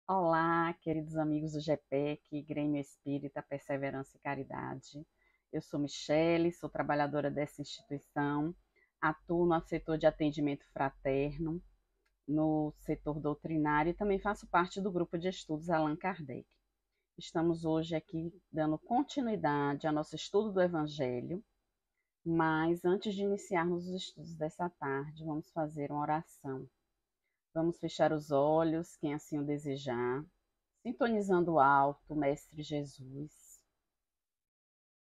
Olá, queridos amigos do GPEC, Grêmio Espírita, Perseverança e Caridade. Eu sou Michele, sou trabalhadora dessa instituição, atuo no setor de atendimento fraterno, no setor doutrinário e também faço parte do grupo de estudos Allan Kardec. Estamos hoje aqui dando continuidade ao nosso estudo do Evangelho, mas antes de iniciarmos os estudos dessa tarde, vamos fazer uma oração. Vamos fechar os olhos, quem assim o desejar, sintonizando alto, Mestre Jesus,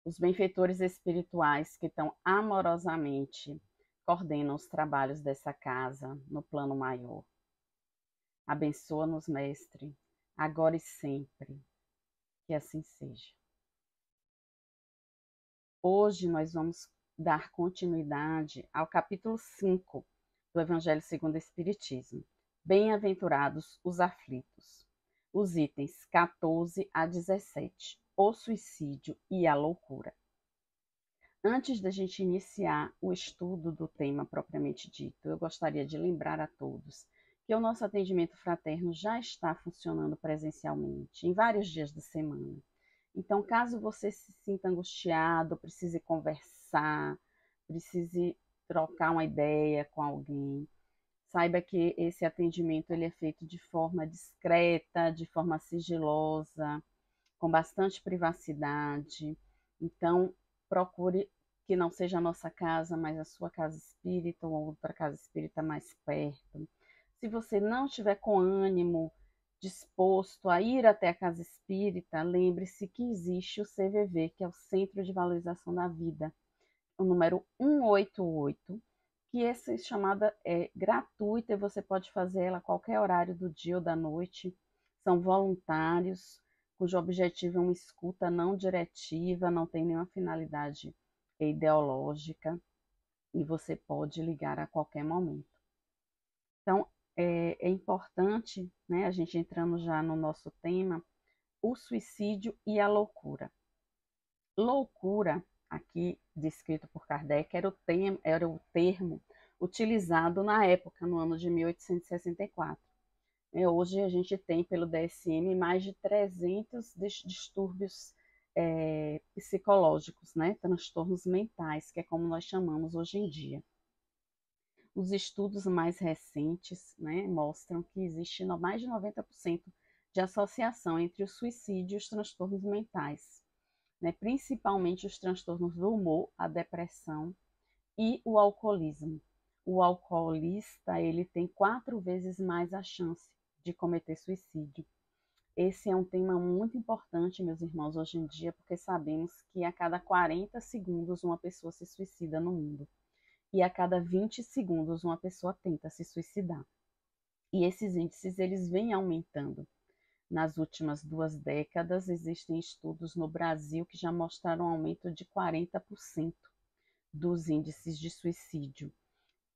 os benfeitores espirituais que tão amorosamente coordenam os trabalhos dessa casa no plano maior. Abençoa-nos, Mestre, agora e sempre, que assim seja. Hoje nós vamos dar continuidade ao capítulo 5 do Evangelho segundo o Espiritismo. Bem-aventurados os aflitos. Os itens 14 a 17. O suicídio e a loucura. Antes da gente iniciar o estudo do tema propriamente dito, eu gostaria de lembrar a todos que o nosso atendimento fraterno já está funcionando presencialmente em vários dias da semana. Então, caso você se sinta angustiado, precise conversar, precise trocar uma ideia com alguém, saiba que esse atendimento ele é feito de forma discreta, de forma sigilosa, com bastante privacidade. Então, procure que não seja a nossa casa, mas a sua casa espírita ou outra casa espírita mais perto. Se você não estiver com ânimo, disposto a ir até a casa espírita, lembre-se que existe o CVV, que é o Centro de Valorização da Vida, o número 188, que essa chamada é gratuita e você pode fazer ela a qualquer horário do dia ou da noite. São voluntários, cujo objetivo é uma escuta não diretiva, não tem nenhuma finalidade ideológica, e você pode ligar a qualquer momento. Então, é importante, né, a gente entrando já no nosso tema, o suicídio e a loucura. Loucura, aqui descrito por Kardec, era o termo utilizado na época, no ano de 1864. Hoje a gente tem, pelo DSM, mais de 300 distúrbios psicológicos, né? Transtornos mentais, que é como nós chamamos hoje em dia. Os estudos mais recentes, né, mostram que existe mais de 90% de associação entre o suicídio e os transtornos mentais, né, principalmente os transtornos do humor, a depressão e o alcoolismo. O alcoolista ele tem 4 vezes mais a chance de cometer suicídio. Esse é um tema muito importante, meus irmãos, hoje em dia, porque sabemos que a cada 40 segundos uma pessoa se suicida no mundo. E a cada 20 segundos uma pessoa tenta se suicidar. E esses índices eles vêm aumentando. Nas últimas 2 décadas, existem estudos no Brasil que já mostraram um aumento de 40% dos índices de suicídio.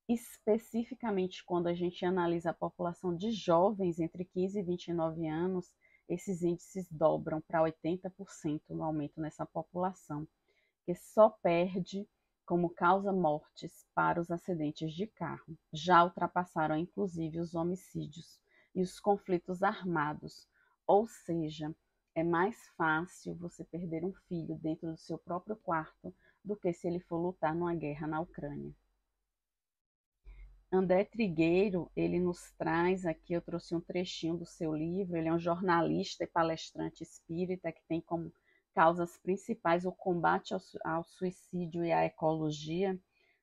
Especificamente quando a gente analisa a população de jovens entre 15 e 29 anos, esses índices dobram para 80% no aumento nessa população, que só perde como causa mortes para os acidentes de carro. Já ultrapassaram inclusive os homicídios e os conflitos armados, ou seja, é mais fácil você perder um filho dentro do seu próprio quarto do que se ele for lutar numa guerra na Ucrânia. André Trigueiro, ele nos traz aqui, eu trouxe um trechinho do seu livro, ele é um jornalista e palestrante espírita que tem como causas principais o combate ao suicídio e à ecologia.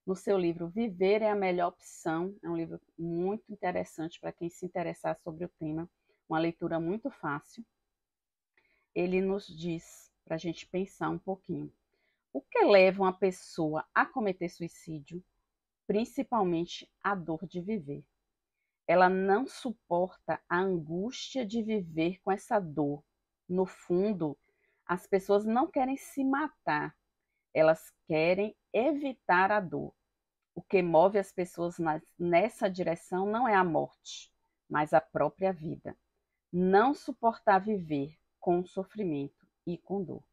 No seu livro Viver é a Melhor Opção, é um livro muito interessante para quem se interessar sobre o tema, uma leitura muito fácil. Ele nos diz, para a gente pensar um pouquinho, o que leva uma pessoa a cometer suicídio? Principalmente a dor de viver. Ela não suporta a angústia de viver com essa dor. No fundo, as pessoas não querem se matar, elas querem evitar a dor. O que move as pessoas nessa direção não é a morte, mas a própria vida. Não suportar viver com sofrimento e com dor.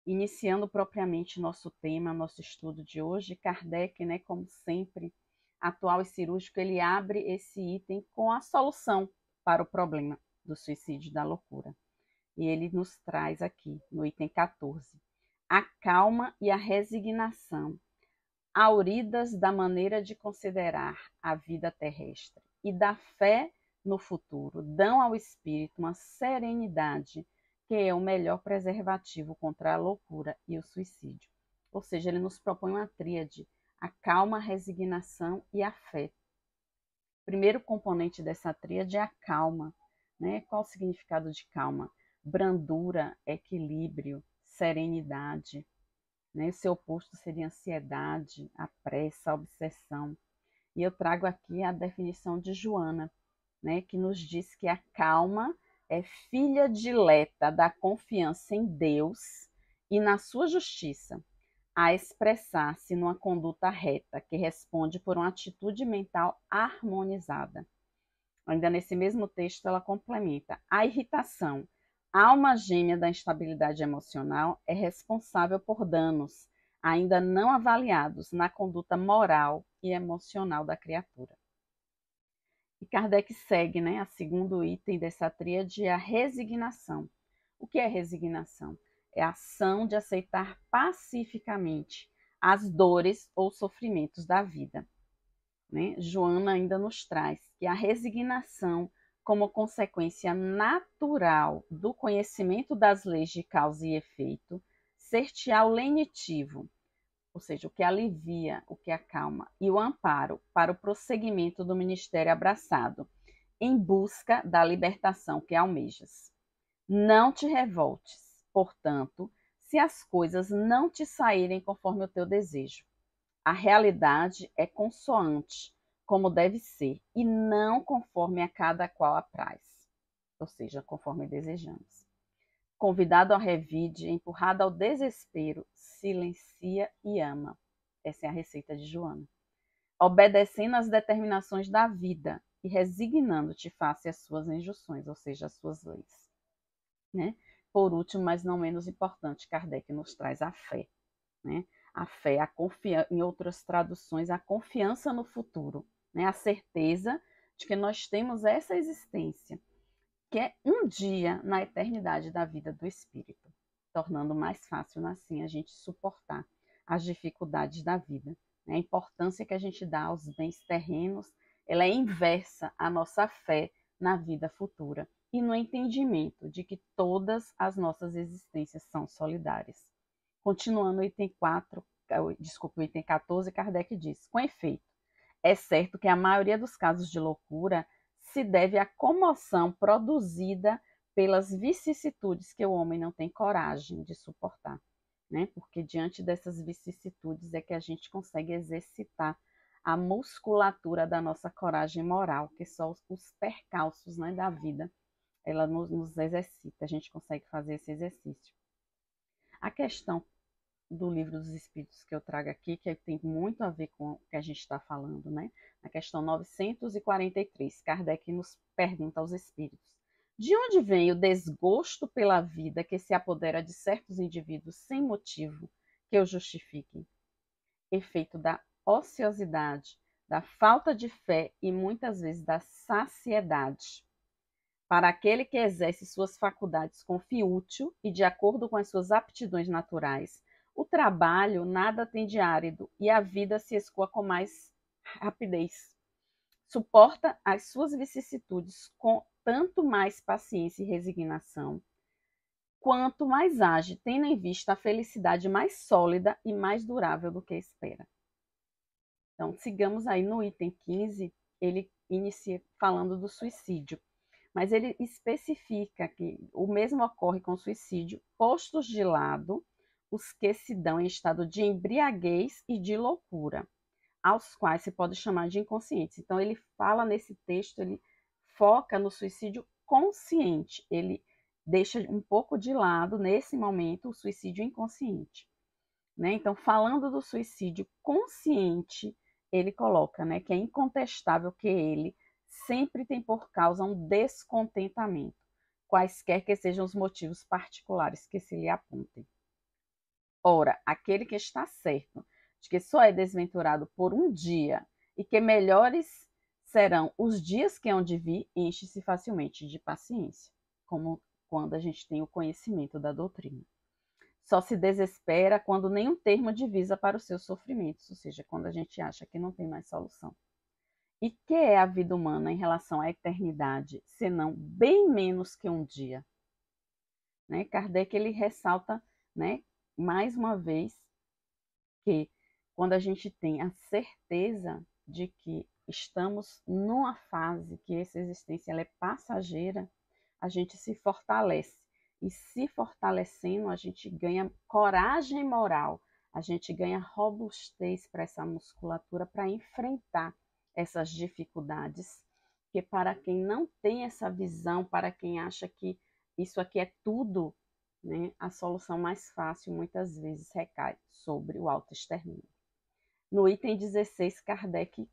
Iniciando propriamente nosso tema, nosso estudo de hoje, Kardec, né, como sempre, atual e cirúrgico, ele abre esse item com a solução para o problema do suicídio e da loucura. E ele nos traz aqui, no item 14, a calma e a resignação, auridas da maneira de considerar a vida terrestre e da fé no futuro, dão ao espírito uma serenidade que é o melhor preservativo contra a loucura e o suicídio. Ou seja, ele nos propõe uma tríade, a calma, a resignação e a fé. O primeiro componente dessa tríade é a calma, né? Qual o significado de calma? Brandura, equilíbrio, serenidade. Né? O seu oposto seria ansiedade, a pressa, a obsessão. E eu trago aqui a definição de Joana, né? Que nos diz que a calma é filha dileta da confiança em Deus e na sua justiça, a expressar-se numa conduta reta que responde por uma atitude mental harmonizada. Ainda nesse mesmo texto, ela complementa: a irritação, alma gêmea da instabilidade emocional, é responsável por danos ainda não avaliados na conduta moral e emocional da criatura. E Kardec segue, né, a segundo item dessa tríade, a resignação. O que é resignação? É a ação de aceitar pacificamente as dores ou sofrimentos da vida. Né? Joana ainda nos traz que a resignação, como consequência natural do conhecimento das leis de causa e efeito, ser-te-á o lenitivo, ou seja, o que alivia, o que acalma, e o amparo para o prosseguimento do ministério abraçado, em busca da libertação que almejas. Não te revoltes, portanto, se as coisas não te saírem conforme o teu desejo. A realidade é consoante, como deve ser, e não conforme a cada qual apraz, ou seja, conforme desejamos. Convidado ao revide, empurrado ao desespero, silencia e ama. Essa é a receita de Joana. Obedecendo às determinações da vida e resignando-te face às suas injunções, ou seja, às suas leis. Né? Por último, mas não menos importante, Kardec nos traz a fé. Né? A fé, em outras traduções, a confiança no futuro, né? A certeza de que nós temos essa existência, que é um dia na eternidade da vida do espírito, tornando mais fácil, assim, a gente suportar as dificuldades da vida. A importância que a gente dá aos bens terrenos, ela é inversa à nossa fé na vida futura e no entendimento de que todas as nossas existências são solidárias. Continuando o item 14, Kardec diz: com efeito, é certo que a maioria dos casos de loucura se deve à comoção produzida pelas vicissitudes que o homem não tem coragem de suportar, né? Porque diante dessas vicissitudes é que a gente consegue exercitar a musculatura da nossa coragem moral, que são os percalços, né, da vida. Ela nos exercita, a gente consegue fazer esse exercício. A questão do Livro dos Espíritos que eu trago aqui, que tem muito a ver com o que a gente está falando, né? Na questão 943, Kardec nos pergunta aos espíritos: de onde vem o desgosto pela vida que se apodera de certos indivíduos sem motivo que o justifiquem? Efeito da ociosidade, da falta de fé e muitas vezes da saciedade. Para aquele que exerce suas faculdades com fim útil e de acordo com as suas aptidões naturais, o trabalho nada tem de árido e a vida se escoa com mais rapidez. Suporta as suas vicissitudes com tanto mais paciência e resignação, quanto mais age, tendo em vista a felicidade mais sólida e mais durável do que espera. Então, sigamos aí no item 15, ele inicia falando do suicídio, mas ele especifica que o mesmo ocorre com o suicídio, postos de lado os que se dão em estado de embriaguez e de loucura, aos quais se pode chamar de inconscientes. Então, ele fala nesse texto, ele foca no suicídio consciente, ele deixa um pouco de lado, nesse momento, o suicídio inconsciente. Né? Então, falando do suicídio consciente, ele coloca, né, que é incontestável que ele sempre tem por causa um descontentamento, quaisquer que sejam os motivos particulares que se lhe apontem. Ora, aquele que está certo de que só é desventurado por um dia e que melhores serão os dias que hão de vir, enche-se facilmente de paciência, como quando a gente tem o conhecimento da doutrina. Só se desespera quando nenhum termo divisa para os seus sofrimentos, ou seja, quando a gente acha que não tem mais solução. E que é a vida humana em relação à eternidade, senão bem menos que um dia? Né? Kardec ele ressalta, né, mais uma vez, que quando a gente tem a certeza de que estamos numa fase que essa existência ela é passageira, a gente se fortalece. E se fortalecendo, a gente ganha coragem moral, a gente ganha robustez para essa musculatura para enfrentar essas dificuldades, que para quem não tem essa visão, para quem acha que isso aqui é tudo, né, a solução mais fácil muitas vezes recai sobre o autoextermínio. No item 16, Kardec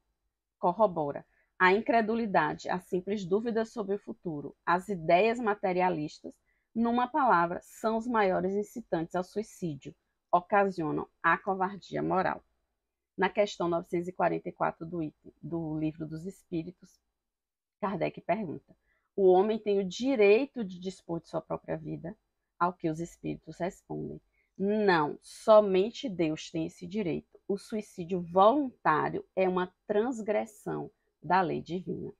corrobora a incredulidade, a simples dúvida sobre o futuro, as ideias materialistas, numa palavra, são os maiores incitantes ao suicídio, ocasionam a covardia moral. Na questão 944 do Livro dos Espíritos, Kardec pergunta: o homem tem o direito de dispor de sua própria vida? Ao que os espíritos respondem: não, somente Deus tem esse direito. O suicídio voluntário é uma transgressão da lei divina.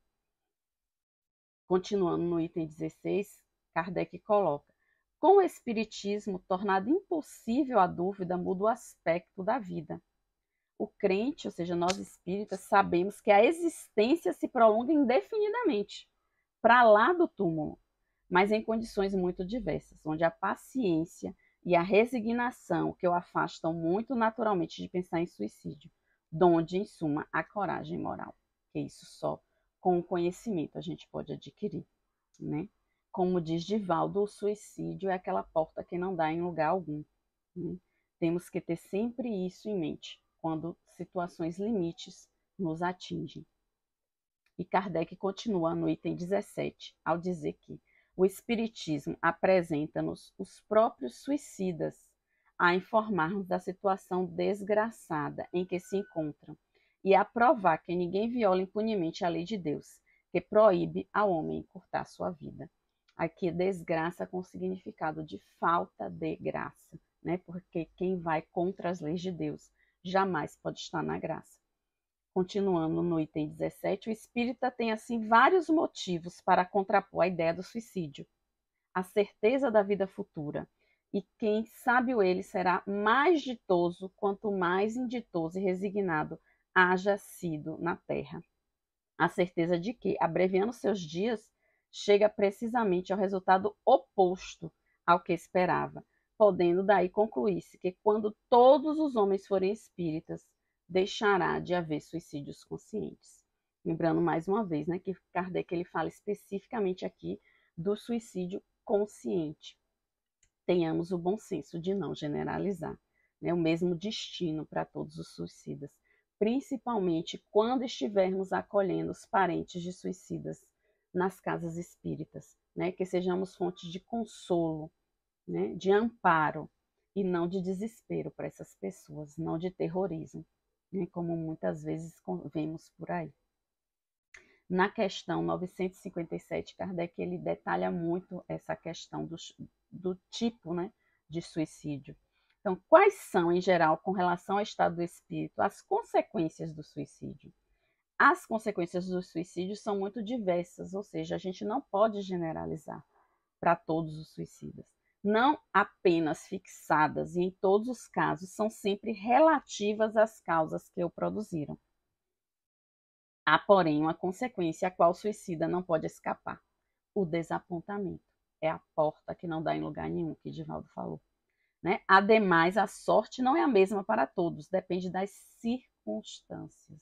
Continuando no item 16, Kardec coloca: com o espiritismo tornado impossível a dúvida, muda o aspecto da vida. O crente, ou seja, nós espíritas, sabemos que a existência se prolonga indefinidamente, para lá do túmulo, mas em condições muito diversas, onde a paciência e a resignação que o afastam muito naturalmente de pensar em suicídio, donde, em suma, a coragem moral, que isso só com o conhecimento a gente pode adquirir, né? Como diz Divaldo, o suicídio é aquela porta que não dá em lugar algum, né? Temos que ter sempre isso em mente, quando situações limites nos atingem. E Kardec continua no item 17, ao dizer que o Espiritismo apresenta-nos os próprios suicidas a informar-nos da situação desgraçada em que se encontram e a provar que ninguém viola impunemente a lei de Deus, que proíbe ao homem encurtar sua vida. Aqui, desgraça com significado de falta de graça, né? Porque quem vai contra as leis de Deus jamais pode estar na graça. Continuando no item 17, o espírita tem assim vários motivos para contrapor a ideia do suicídio. A certeza da vida futura. E quem sabe ele será mais ditoso quanto mais inditoso e resignado haja sido na terra. A certeza de que, abreviando seus dias, chega precisamente ao resultado oposto ao que esperava, podendo daí concluir-se que quando todos os homens forem espíritas, deixará de haver suicídios conscientes. Lembrando mais uma vez, né, que Kardec ele fala especificamente aqui do suicídio consciente. Tenhamos o bom senso de não generalizar, né, o mesmo destino para todos os suicidas, principalmente quando estivermos acolhendo os parentes de suicidas nas casas espíritas, né, que sejamos fonte de consolo, né, de amparo e não de desespero para essas pessoas, não de terrorismo, né, como muitas vezes vemos por aí. Na questão 957, Kardec ele detalha muito essa questão do tipo, né, de suicídio. Então, quais são, em geral, com relação ao estado do espírito, as consequências do suicídio? As consequências do suicídio são muito diversas, ou seja, a gente não pode generalizar para todos os suicidas. Não apenas fixadas, e em todos os casos são sempre relativas às causas que o produziram. Há, porém, uma consequência a qual o suicida não pode escapar: o desapontamento. É a porta que não dá em lugar nenhum, que Divaldo falou. Né? Ademais, a sorte não é a mesma para todos, depende das circunstâncias.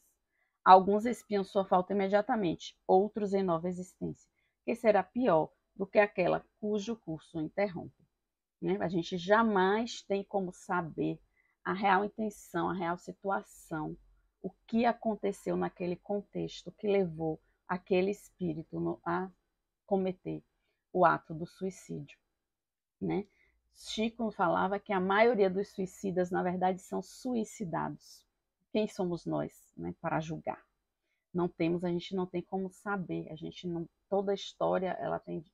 Alguns espiam sua falta imediatamente, outros em nova existência, que será pior do que aquela cujo curso interrompe. Né? A gente jamais tem como saber a real intenção, a real situação, o que aconteceu naquele contexto que levou aquele espírito a cometer o ato do suicídio. Né? Chico falava que a maioria dos suicidas, na verdade, são suicidados. Quem somos nós, né, para julgar? não temos, a gente não tem como saber, a gente não, toda a história ela tem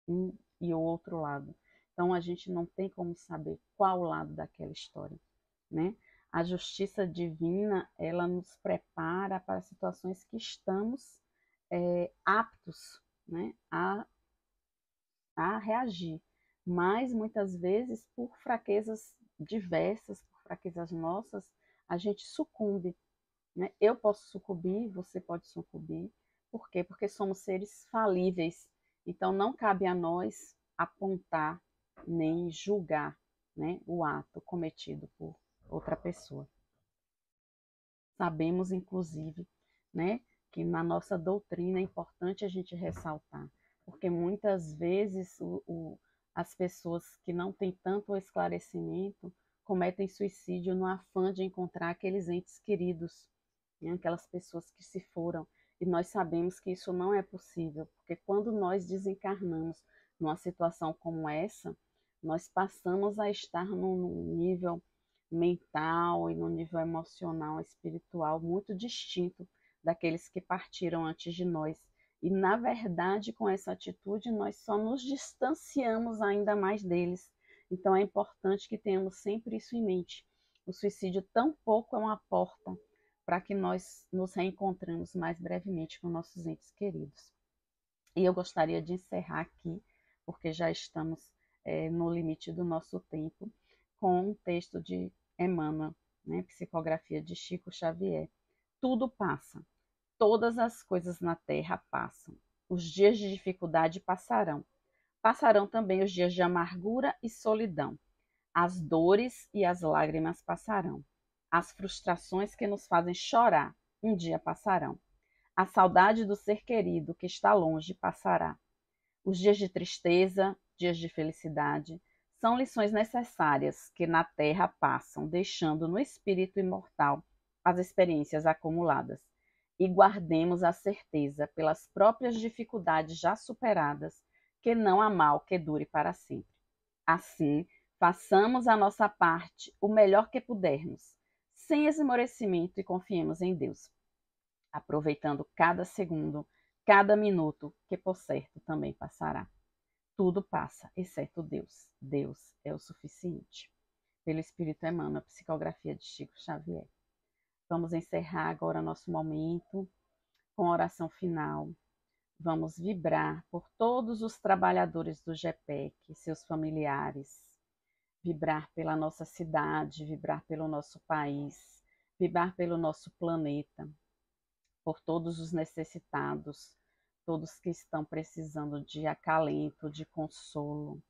um e o outro lado. Então a gente não tem como saber qual lado daquela história, né? A justiça divina, ela nos prepara para situações que estamos aptos, né, a reagir, mas muitas vezes por fraquezas diversas, por fraquezas nossas, a gente sucumbe, né? Eu posso sucumbir, você pode sucumbir. Por quê? Porque somos seres falíveis. Então não cabe a nós apontar nem julgar, né, o ato cometido por outra pessoa. Sabemos, inclusive, né, que na nossa doutrina é importante a gente ressaltar, porque muitas vezes as pessoas que não têm tanto esclarecimento cometem suicídio no afã de encontrar aqueles entes queridos, né, aquelas pessoas que se foram. E nós sabemos que isso não é possível, porque quando nós desencarnamos numa situação como essa, nós passamos a estar num nível mental e no nível emocional, espiritual, muito distinto daqueles que partiram antes de nós. E, na verdade, com essa atitude, nós só nos distanciamos ainda mais deles. Então, é importante que tenhamos sempre isso em mente. O suicídio tampouco é uma porta para que nós nos reencontremos mais brevemente com nossos entes queridos. E eu gostaria de encerrar aqui, porque já estamos no limite do nosso tempo, com um texto de Emmanuel, né, Psicografia de Chico Xavier. Tudo passa, todas as coisas na terra passam. Os dias de dificuldade passarão. Passarão também os dias de amargura e solidão. As dores e as lágrimas passarão. As frustrações que nos fazem chorar um dia passarão. A saudade do ser querido que está longe passará. Os dias de tristeza, dias de felicidade, são lições necessárias que na terra passam, deixando no espírito imortal as experiências acumuladas. E guardemos a certeza, pelas próprias dificuldades já superadas, que não há mal que dure para sempre. Assim, façamos a nossa parte o melhor que pudermos, sem esmorecimento, e confiemos em Deus, aproveitando cada segundo, cada minuto, que por certo também passará. Tudo passa, exceto Deus. Deus é o suficiente. Pelo Espírito Emmanuel, Psicografia de Chico Xavier. Vamos encerrar agora nosso momento com a oração final. Vamos vibrar por todos os trabalhadores do GEPEC, seus familiares, vibrar pela nossa cidade, vibrar pelo nosso país, vibrar pelo nosso planeta, por todos os necessitados, todos que estão precisando de acalento, de consolo,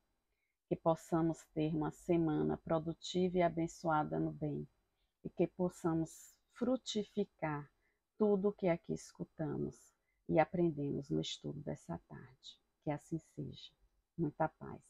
que possamos ter uma semana produtiva e abençoada no bem, e que possamos frutificar tudo o que aqui escutamos e aprendemos no estudo dessa tarde. Que assim seja. Muita paz.